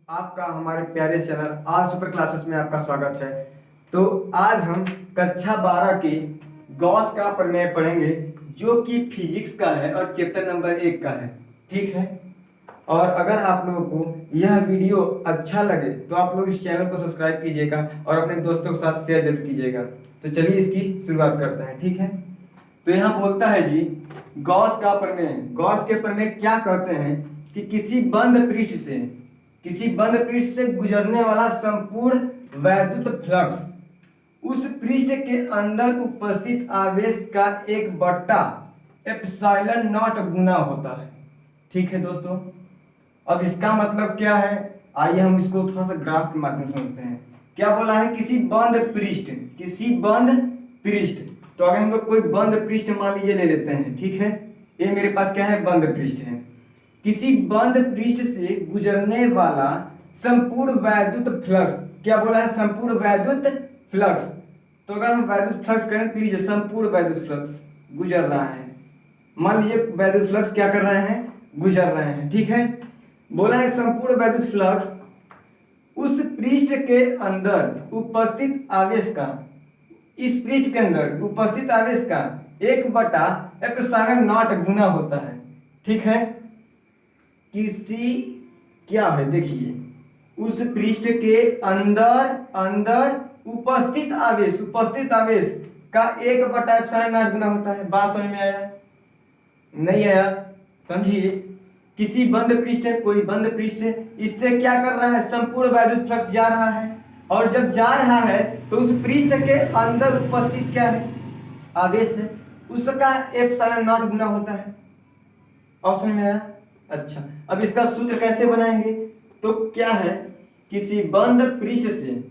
आपका हमारे प्यारे चैनल आर सुपर क्लासेस में आपका स्वागत है। तो आज हम कक्षा 12 के गॉस का प्रमेय पढ़ेंगे जो कि फिजिक्स का है और चैप्टर नंबर 1 का है। ठीक है। और अगर आप लोगों को यह वीडियो अच्छा लगे तो आप लोग इस चैनल को सब्सक्राइब कीजिएगा और अपने दोस्तों के साथ शेयर जरूर कीजिएगा। तो चलिए इसकी शुरुआत करते हैं। ठीक है। तो यहाँ बोलता है जी गॉस का प्रमेय। गॉस के प्रमेय क्या कहते हैं कि किसी बंद पृष्ठ से गुजरने वाला संपूर्ण वैद्युत फ्लक्स उस पृष्ठ के अंदर उपस्थित आवेश का एक बट्टा एप्सिलॉन नॉट गुना होता है। ठीक है दोस्तों। अब इसका मतलब क्या है, आइए हम इसको थोड़ा सा ग्राफ के माध्यम से समझते हैं। क्या बोला है, किसी बंद पृष्ठ। तो अगर हम लोग कोई बंद पृष्ठ मान लीजिए ले लेते हैं। ठीक है। ये मेरे पास क्या है, बंद पृष्ठ है। किसी बंद पृष्ठ से गुजरने वाला संपूर्ण वैद्युत फ्लक्स, क्या बोला है, संपूर्ण वैद्युत फ्लक्स। तो अगर हम वैद्युत फ्लक्स करें तो लीजिए संपूर्ण वैद्युत फ्लक्स गुजर रहा है। मान लीजिए वैद्युत फ्लक्स क्या कर रहे हैं, गुजर रहे हैं। ठीक है। बोला है संपूर्ण वैद्युत फ्लक्स उस पृष्ठ के अंदर उपस्थित आवेश का, इस पृष्ठ के अंदर उपस्थित आवेश का 1/एप्सिलॉन नॉट गुना होता है। ठीक है। किसी क्या है, देखिए उस पृष्ठ के अंदर उपस्थित आवेश का 1/एप्सिलॉन नॉट गुना होता है। बात समझ में आया, नहीं आया? समझिए, किसी बंद पृष्ठ है, कोई बंद पृष्ठ है, इससे क्या कर रहा है, संपूर्ण वैद्युत फ्लक्स जा रहा है। और जब जा रहा है तो उस पृष्ठ के अंदर उपस्थित क्या है, आवेश है, उसका एप्सिलॉन नॉट गुना होता है। और समझ में आया? अच्छा, अब इसका सूत्र कैसे बनाएंगे? तो क्या है, किसी बंद पृष्ठ से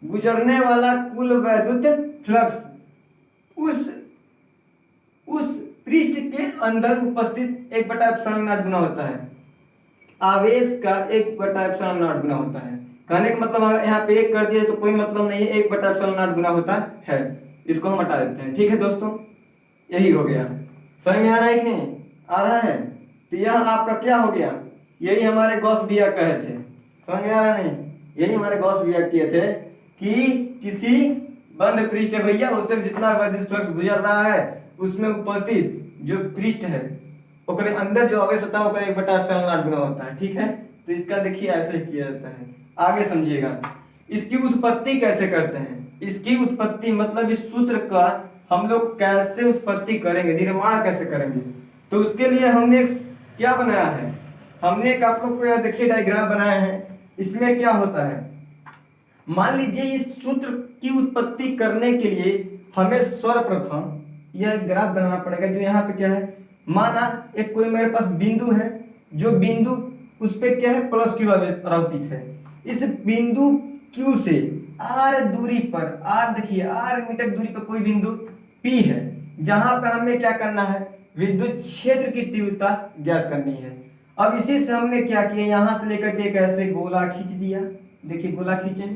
गुजरने वाला कुल वैद्युत फ्लक्स उस पृष्ठ के अंदर उपस्थित 1/एप्सिलॉन नॉट गुना होता है। आवेश का 1/एप्सिलॉन नॉट गुना होता है। कहने का मतलब यहाँ पे 1 कर दिया तो कोई मतलब नहीं है, 1/एप्सिलॉन नॉट गुना होता है। इसको हम हटा देते हैं। ठीक है दोस्तों, यही हो गया। समझ में आ रहा है कि नहीं आ रहा है? तो यह आपका क्या हो गया, यही हमारे गॉस भैया कहे थे। समझ में आ रहा नहीं? यही हमारे गॉस भैया किए थे कि किसी बंद पृष्ठ है भैया, उससे जितना वैद्युत फ्लक्स गुजर रहा है उसमें उपस्थित जो पृष्ठ है ओकरे अंदर जो आवेश होता है ओकरे 1/एप्सिलॉन नॉट गुना होता है। ठीक है। तो इसका देखिए ऐसे ही किया जाता है। आगे समझिएगा, इसकी उत्पत्ति कैसे करते हैं। इसकी उत्पत्ति मतलब इस सूत्र का हम लोग कैसे उत्पत्ति करेंगे, निर्माण कैसे करेंगे। तो उसके लिए हमने एक क्या बनाया है, हमने एक आप लोग को यह देखिए डायग्राम बनाया है। इसमें क्या होता है, मान लीजिए इस सूत्र की उत्पत्ति करने के लिए हमें सर्वप्रथम यह ग्राफ बनाना पड़ेगा। जो यहाँ पे क्या है, माना एक कोई मेरे पास बिंदु है, जो बिंदु उस पे क्या है, प्लस क्यू आरोपित है। इस बिंदु क्यू से आर दूरी पर, आर देखिए आर मीटर दूरी पर कोई बिंदु पी है, जहां पे हमें क्या करना है, विद्युत क्षेत्र की तीव्रता ज्ञात करनी है। अब इसी से हमने क्या किया, यहां से लेकर के एक ऐसे गोला खींच दिया। देखिए गोला खींचे,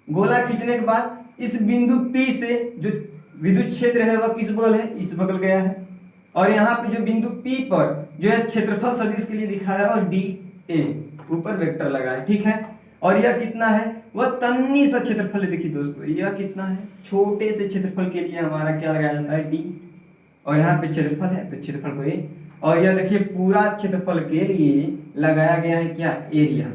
गोला खींचने के बाद इस बिंदु P से जो विद्युत क्षेत्र है वह किस बगल है, इस बगल गया है। और यहाँ पे जो बिंदु P पर जो है क्षेत्रफल सदिश के लिए दिखाया और DA ऊपर वेक्टर लगा है। ठीक है। और यह कितना है, वह तन्नी सा क्षेत्रफल है। देखिए दोस्तों यह कितना है, छोटे से क्षेत्रफल के लिए हमारा क्या लगाया जाता है, D। और यहाँ पे क्षेत्रफल है तो क्षेत्रफल को A। और यह देखिए पूरा क्षेत्रफल के लिए लगाया गया है क्या, एरिया।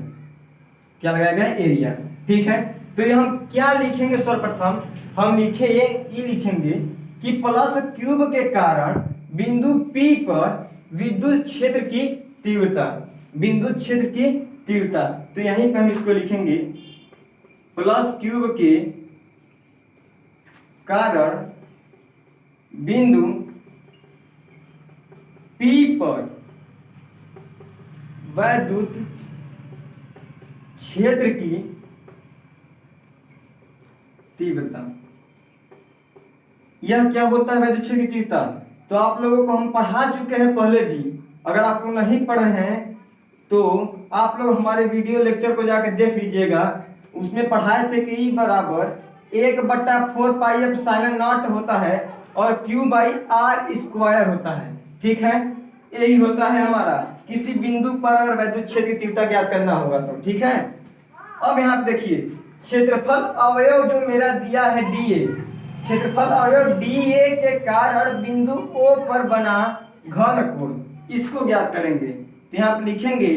क्या लगाया गया है, एरिया। ठीक है। तो ये हम क्या लिखेंगे, सर्वप्रथम हम लिखेंगे कि प्लस क्यूब के कारण बिंदु P पर विद्युत क्षेत्र की तीव्रता, विद्युत क्षेत्र की तीव्रता। तो यहीं पे हम इसको लिखेंगे प्लस क्यूब के कारण बिंदु P पर वैद्युत क्षेत्र की तीव्रता। यह क्या होता है, वैद्युत क्षेत्र की तीव्रता? तो आप लोगों को हम पढ़ा चुके हैं पहले भी। अगर आप लोग नहीं पढ़े हैं तो आप लोग हमारे वीडियो लेक्चर को जाकर देख लीजिएगा। उसमें पढ़ाए थे कि E बराबर 1/4 पाई एप्सिलॉन नॉट होता है और Q/r² होता है। ठीक है। यही होता है हमारा, किसी बिंदु पर अगर वैद्युत क्षेत्र की तीव्रता ज्ञात करना होगा तो। ठीक है। अब यहाँ पे देखिए क्षेत्रफल अवयव जो मेरा दिया है डी ए, क्षेत्रफल अवयव डी ए के कारण बिंदु ओ पर बना घन कोण, इसको ज्ञात करेंगे। तो यहाँ पे लिखेंगे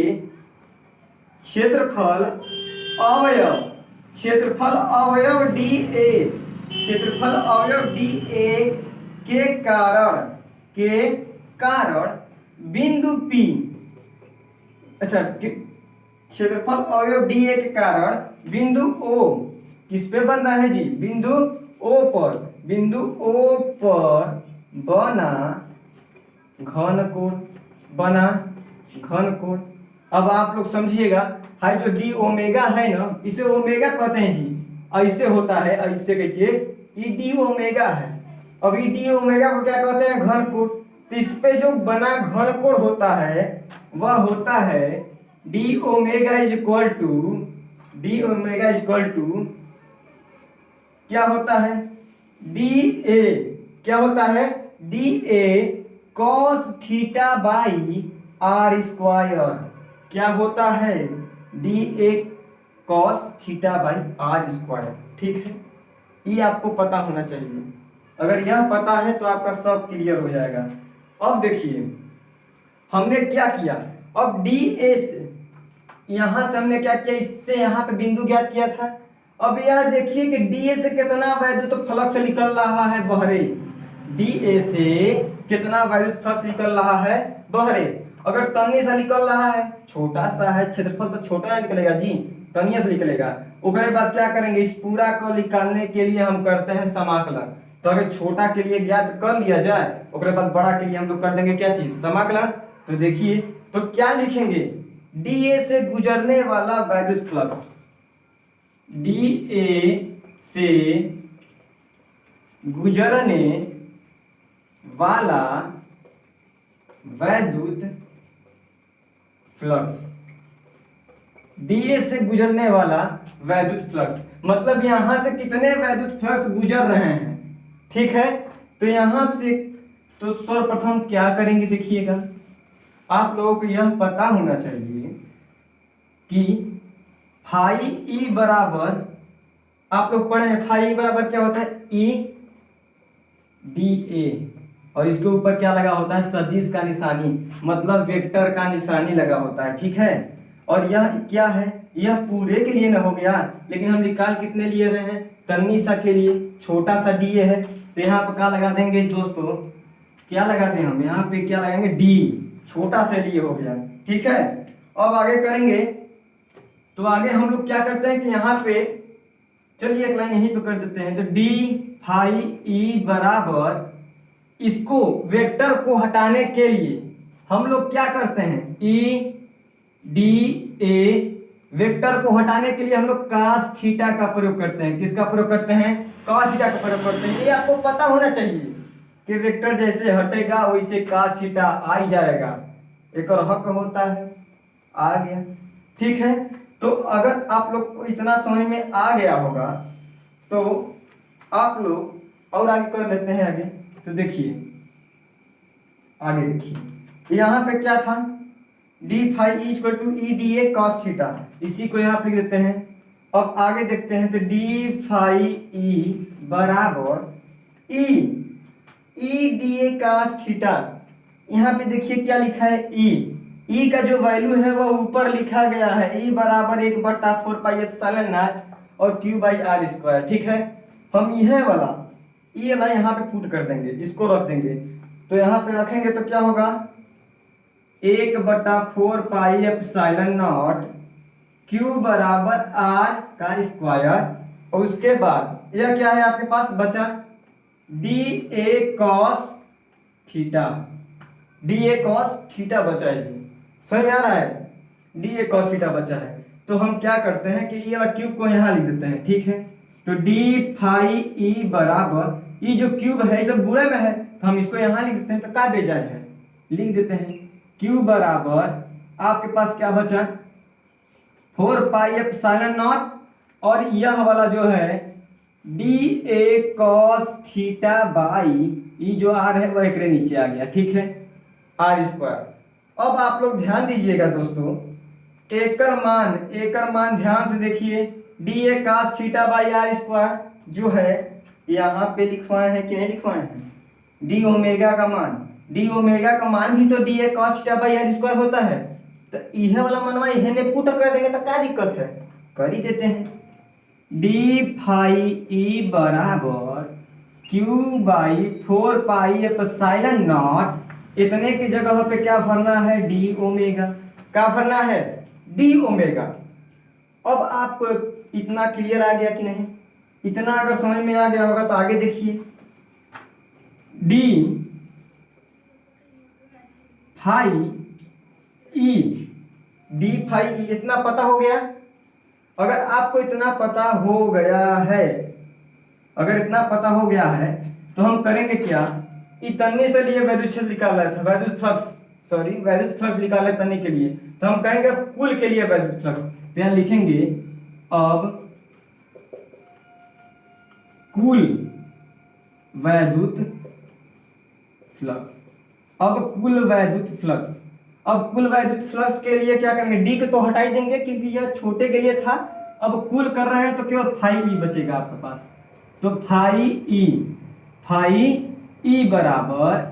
क्षेत्रफल अवयव, क्षेत्रफल अवयव डी ए, क्षेत्रफल अवयव डी ए के कारण बिंदु पी, अच्छा क्षेत्रफल अवयव डी ए के कारण बिंदु ओ किस पे बन रहा है जी, बिंदु ओ पर, बिंदु ओ पर बना घन कोण, बना घन कोण। अब आप लोग समझिएगा, हाई जो डी ओमेगा है ना, इसे ओमेगा कहते हैं जी, ऐसे होता है ऐसे करके, ई डी ओमेगा है। अब ई डी ओमेगा को क्या कहते हैं, घन कोण। तो इस पे जो बना घन कोण होता है वह होता है d omega is equal to, d omega is equal to क्या होता है, डी ए, क्या होता है, D A cos theta by r square, क्या होता है, D A cos theta by r square. ठीक है, ये आपको पता होना चाहिए। अगर यह पता है तो आपका सब क्लियर हो जाएगा। अब देखिए हमने क्या किया, अब डी ए से यहां से हमने क्या किया, इससे यहां पे बिंदु ज्ञात किया था। अब यह देखिए कि डी ए से कितना वैद्युत फ्लक्स निकल रहा है बहरे, डी ए से कितना वैद्युत फ्लक्स निकल रहा है बहरे। अगर तन्नी से निकल रहा है, छोटा सा है क्षेत्रफल तो छोटा निकलेगा जी, तनिए से निकलेगा। उसके बाद क्या करेंगे, इस पूरा को निकालने के लिए हम करते हैं समाकलन। तो अगर छोटा के लिए ज्ञात कर लिया जाए, उसके बाद बड़ा के लिए हम लोग कर देंगे क्या चीज, समाकलन। तो देखिए तो क्या लिखेंगे, डी ए से गुजरने वाला वैद्युत फ्लक्स, डी ए से गुजरने वाला वैद्युत फ्लक्स, डी ए से गुजरने वाला वैद्युत फ्लक्स, मतलब यहां से कितने वैद्युत फ्लक्स गुजर रहे हैं। ठीक है, तो यहां से तो सर्वप्रथम क्या करेंगे, देखिएगा आप लोगों को यह पता होना चाहिए कि फाई ई बराबर, आप लोग पढ़े हैं फाई ई बराबर क्या होता है, ई डी ए, और इसके ऊपर क्या लगा होता है, सदिश का निशानी, मतलब वेक्टर का निशानी लगा होता है। ठीक है, और यह क्या है, यह पूरे के लिए न हो गया, लेकिन हम निकाल कितने लिए रहे हैं, तन्नी सा के लिए, छोटा सा डी ए है। तो यहाँ पे क्या लगा देंगे दोस्तों, क्या लगा दें हम यहाँ पे, क्या लगाएंगे, डी, छोटा से लिए हो गया। ठीक है, अब आगे करेंगे। तो आगे हम लोग क्या करते हैं कि यहाँ पे चलिए एक लाइन यहीं पे कर देते हैं। तो डी फाई ई बराबर, इसको वेक्टर को हटाने के लिए हम लोग क्या करते हैं, ई डी ए, वेक्टर को हटाने के लिए हम लोग कास थीटा का प्रयोग करते हैं। किसका प्रयोग करते हैं, कास थीटा का प्रयोग करते हैं। ये आपको पता होना चाहिए कि वेक्टर जैसे हटेगा वैसे कास थीटा आ ही जाएगा, एक और हक होता है, आ गया। ठीक है, तो अगर आप लोग को इतना समझ में आ गया होगा तो आप लोग और आगे कर लेते हैं। आगे तो देखिए, आगे देखिए यहाँ पे क्या था, d phi equal to e d A cos theta, इसी को यहाँ पे लिख देते हैं। अब आगे देखते हैं, तो डी फाई ई बराबर ई डी ए कॉस थीटा, यहाँ पे देखिए क्या लिखा है, ई का जो वैल्यू है वो ऊपर लिखा गया है, ई बराबर 1/4 पाई एप्सिलॉन नॉट और क्यू बाई आर स्क्वायर। ठीक है, हम यह वाला ई वाला यहाँ पे पुट कर देंगे, इसको रख देंगे। तो यहाँ पे रखेंगे तो क्या होगा, 1/4 पाई एप्सिलॉन नॉट क्यू बराबर आर का स्क्वायर, और उसके बाद यह क्या है आपके पास बचा, D A cos theta, D A cos theta बचा है जी, समझ में आ रहा है, डी ए कॉस थीटा बचा है। तो हम क्या करते हैं कि ये वाला क्यूब को यहाँ लिख देते हैं। ठीक है, तो डी फाई ई बराबर, ये जो क्यूब है ये सब गुणे में है तो हम इसको यहाँ लिख देते हैं, तो क्या बेजाय है, लिख देते हैं क्यू बराबर आपके पास क्या बचा, 4 पाई एप्सिलॉन नॉट, और यह वाला जो है D A cos theta by E जो आर है वह एक नीचे आ गया। ठीक है, आर स्क्वायर। अब आप लोग ध्यान दीजिएगा दोस्तों एकर मान ध्यान से देखिए, d a cos theta by r square जो है यहाँ पे लिखवाए हैं कि नहीं लिखवाए हैं, डी ओमेगा का मान, डी ओमेगा का मान भी तो d a cos theta by r square होता है। तो यह वाला मनवा इन्हें ने पुट कर देंगे तो क्या दिक्कत है, कर ही देते हैं। डी फाई ई बराबर Q by 4 pi epsilon not, इतने की जगह पे क्या भरना है, डी ओमेगा। क्या भरना है, डी ओमेगा। अब आपको इतना क्लियर आ गया कि नहीं, इतना अगर समझ में आ गया होगा तो आगे देखिए, d phi e, d phi e इतना पता हो गया। अगर आपको इतना पता हो गया है, अगर इतना पता हो गया है तो हम करेंगे क्या, इतने से लिए वैद्युत क्षेत्र निकाला था, वैद्युत फ्लक्स निकाला तन्नी के लिए, तो हम कहेंगे कुल के लिए वैद्युत फ्लक्स। तो यहाँ लिखेंगे अब कुल वैद्युत फ्लक्स, अब कुल वैद्युत फ्लक्स। अब कुल वैद्युत फ्लक्स के लिए क्या करेंगे, डी को तो हटा ही देंगे क्योंकि यह छोटे के लिए था। अब कुल कर रहे हैं तो केवल फाई ई बचेगा आपके पास। तो फाई ई बराबर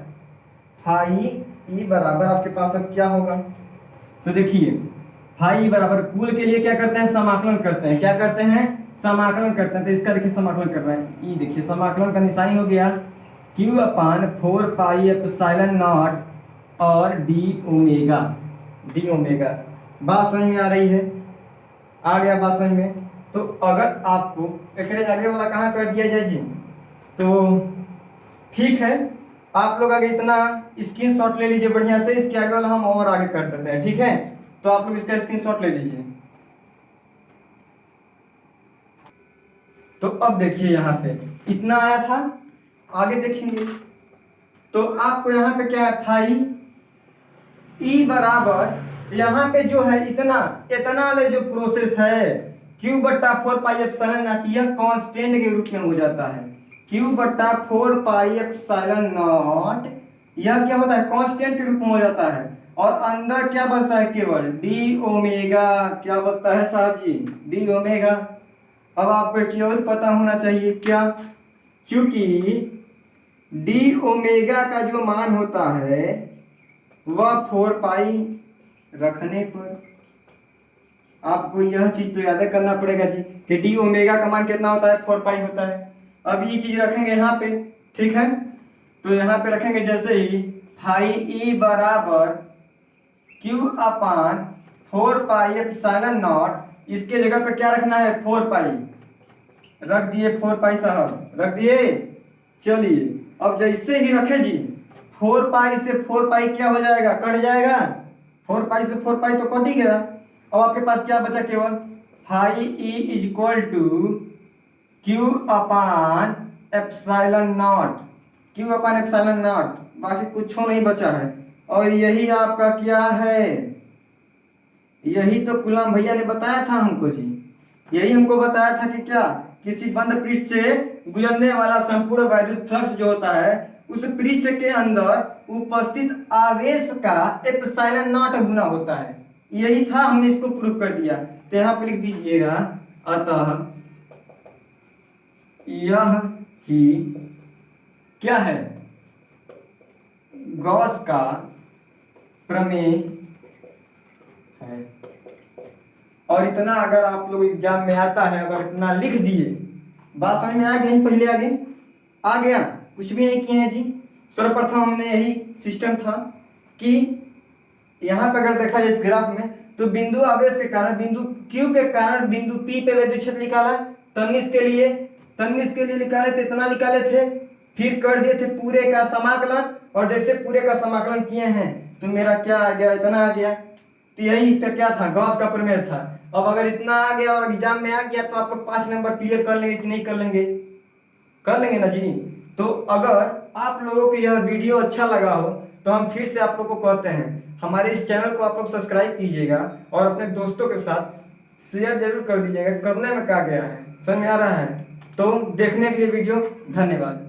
आपके पास अब क्या होगा, तो देखिए फाई ई बराबर कुल के लिए क्या करते हैं, समाकलन करते हैं। क्या करते हैं, समाकलन करते हैं। तो इसका देखिए समाकलन कर रहे हैं, ई देखिए समाकलन का निशानी हो गया Q upon 4 pi epsilon not और डी ओमेगा। बात समझ में आ रही है, आ गया बात समझ में। तो अगर आपको एक आगे वाला कहाँ कर दिया जाए जी, तो ठीक है, आप लोग आगे इतना स्क्रीनशॉट ले लीजिए बढ़िया से, इसके आगे वाला हम और आगे कर देते हैं, ठीक है। तो आप लोग इसका स्क्रीनशॉट ले लीजिए। तो अब देखिए यहाँ पे इतना आया था, आगे देखेंगे तो आपको यहाँ पे क्या है, फाई ई बराबर यहाँ पे जो है इतना ले जो प्रोसेस है क्यू बट्टा 4 पाई एप्सिलॉन नॉट, यह कांस्टेंट के रूप में हो जाता है। क्यू बट्टा 4 पाई एप्सिलॉन नॉट यह क्या होता है, कांस्टेंट के रूप में हो जाता है। और अंदर क्या बचता है, केवल डी ओमेगा। क्या बचता है साहब जी, डी ओमेगा। अब आपको एक चीज और पता होना चाहिए, क्या, क्योंकि डी ओमेगा का जो मान होता है वह 4 पाई रखने पर आपको यह चीज तो याद करना पड़ेगा जी कि डी ओमेगा का मान कितना होता है, 4 पाई होता है। अब ये चीज रखेंगे यहाँ पे, ठीक है। तो यहाँ पे रखेंगे जैसे ही फाई ई बराबर Q upon 4 pi epsilon not, इसके जगह पे क्या रखना है, 4 पाई रख दिए, 4 पाई साहब रख दिए। चलिए अब जैसे ही रखे जी, 4 पाई से 4 पाई क्या हो जाएगा, कट जाएगा। 4 पाई से 4 पाई तो कट ही गया। अब आपके पास क्या बचा, केवल phi e is equal to q upon epsilon naught, q upon epsilon naught, बाकी कुछ नहीं बचा है। और यही आपका क्या है, यही तो गुलाम भैया ने बताया था हमको जी, यही हमको बताया था कि क्या, किसी बंद पृष्ठ से गुजरने वाला संपूर्ण वैद्युत फ्लक्स जो होता है उस पृष्ठ के अंदर उपस्थित आवेश का एप्सिलॉन नॉट गुना होता है। यही था, हमने इसको प्रूव कर दिया। तो यहाँ पे लिख दीजिएगा, अतः यह ही क्या है, गॉस का प्रमेय है। और इतना अगर आप लोग एग्जाम में आता है, अगर इतना लिख दिए, बात समझ में आया कि नहीं, पहले आगे आ गया, कुछ भी नहीं किए हैं जी। सर्वप्रथम हमने यही सिस्टम था कि यहाँ पे अगर देखा जाए इस ग्राफ में, तो बिंदु आवेश के कारण, बिंदु Q के कारण बिंदु P पे वैद्युत क्षेत्र निकाला, तन्निस के लिए निकाले थे, इतना निकाले थे, फिर कर दिए थे पूरे का समाकलन। और जैसे पूरे का समाकलन किए हैं तो मेरा क्या आ गया, इतना आ गया। तो यही तो क्या था, गॉस का प्रमेय था। अब अगर इतना आ गया और एग्जाम में आ गया तो आप लोग 5 नंबर क्लियर कर लेंगे कि नहीं कर लेंगे, कर लेंगे ना जी। तो अगर आप लोगों को यह वीडियो अच्छा लगा हो तो हम फिर से आप लोगों को कहते हैं, हमारे इस चैनल को आप लोग सब्सक्राइब कीजिएगा और अपने दोस्तों के साथ शेयर जरूर कर दीजिएगा। करने में क्या गया है, समझ में आ रहा है। तो देखने के लिए वीडियो धन्यवाद।